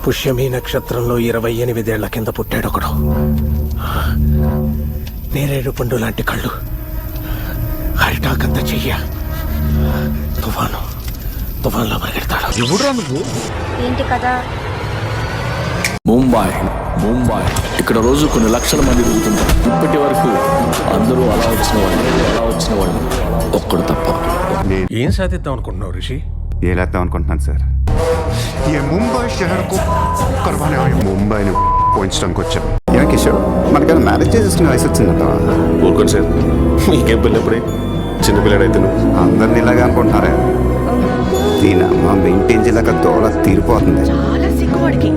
పుష్యమి నక్షత్రంలో 28 ఏళ్ల కింద పుట్టాడు ఒకడు. నేరేడు పండు లాంటి కళ్ళు, అరిటాకంత చెయ్య, తుఫాన్లో పరిగెడతాడు. ఎవడురా నువ్వు? ఏంటి కదా? ముంబై ఇక్కడ రోజు కొన్ని లక్షల మంది తిరుగుతుంటారు. ఇప్పటి వరకు అందరూ అలా వచ్చిన వాళ్ళు ఒక్కడు తప్ప. ఏం సాధిద్దాం అనుకుంటున్నావు రిషి? ये लेता అనుకుంటున్నాను సార్. ये ముంబై शहर को करवाने आए ముంబైని పోయించడానికి వచ్చాను. యా కిషోర్, మనకన్నా మ్యారేజ్ చేసేసుకునే వయసు వచ్చిందంటావా? ఊరుకోండి సార్, మీకేం పెళ్ళప్పుడే చిన్నపిల్లడైతే నువ్వు అందరిని ఇలాగే అనుకుంటున్నారా? దీనమ్మ మెయింటైన్ చేయలేక దోళ తీరిపోతుంది. చాలా సిగ్గుపడికి.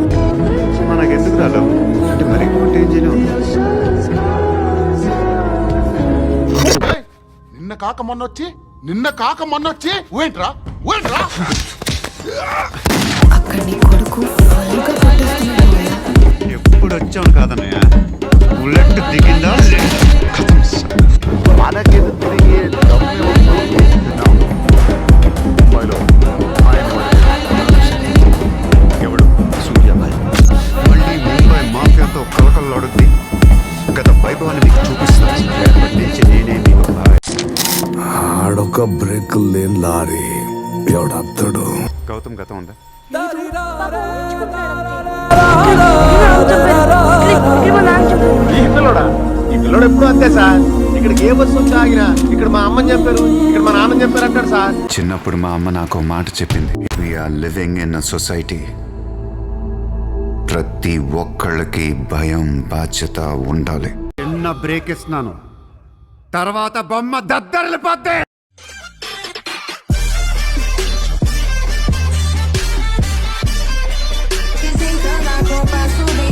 మనకెందుకు రాదు అంటే మరి మెయింటైన్ చేయలేము. నిన్న కాక మొన్నొచ్చి ఊయంట్రా అక్కడ నీ కొడుకు ఫుల్గా పట్టేస్తున్నాడు. ఎప్పుడు వచ్చాను కాదన్నయ్య, బుల్లెట్ దిగిందా మనకేదో తిరిగి ముంబైలో ఎవడు సూర్యాబాయ్ మళ్ళీ ముంబై మాఫియాతో కలకల్లాడుద్ది. గత వైభవాన్ని మీకు చూపిస్తాను. రేపటి నుంచి నేనే మీకు ఆడొక బ్రేక్ లేని లారీ ఎవడత్తడు. గౌతమ్ గతం ఉందా? ఈ పిల్లడు ఎప్పుడు అంతే సార్. ఇక్కడికి ఏ బస్సు వచ్చి ఆగినా ఇక్కడ మా అమ్మని చెప్పారు, ఇక్కడ మా నాన్నని చెప్పారు అంటాడు సార్. చిన్నప్పుడు మా అమ్మ నాకు మాట చెప్పింది, we are living in a society. ప్రతి ఒక్కళ్ళకి భయం బాధ్యత ఉండాలి. చిన్న బ్రేక్ ఇస్తున్నాను, తర్వాత బొమ్మ దద్దరిల్లిపోద్ది. Que se entrando a copa, sube y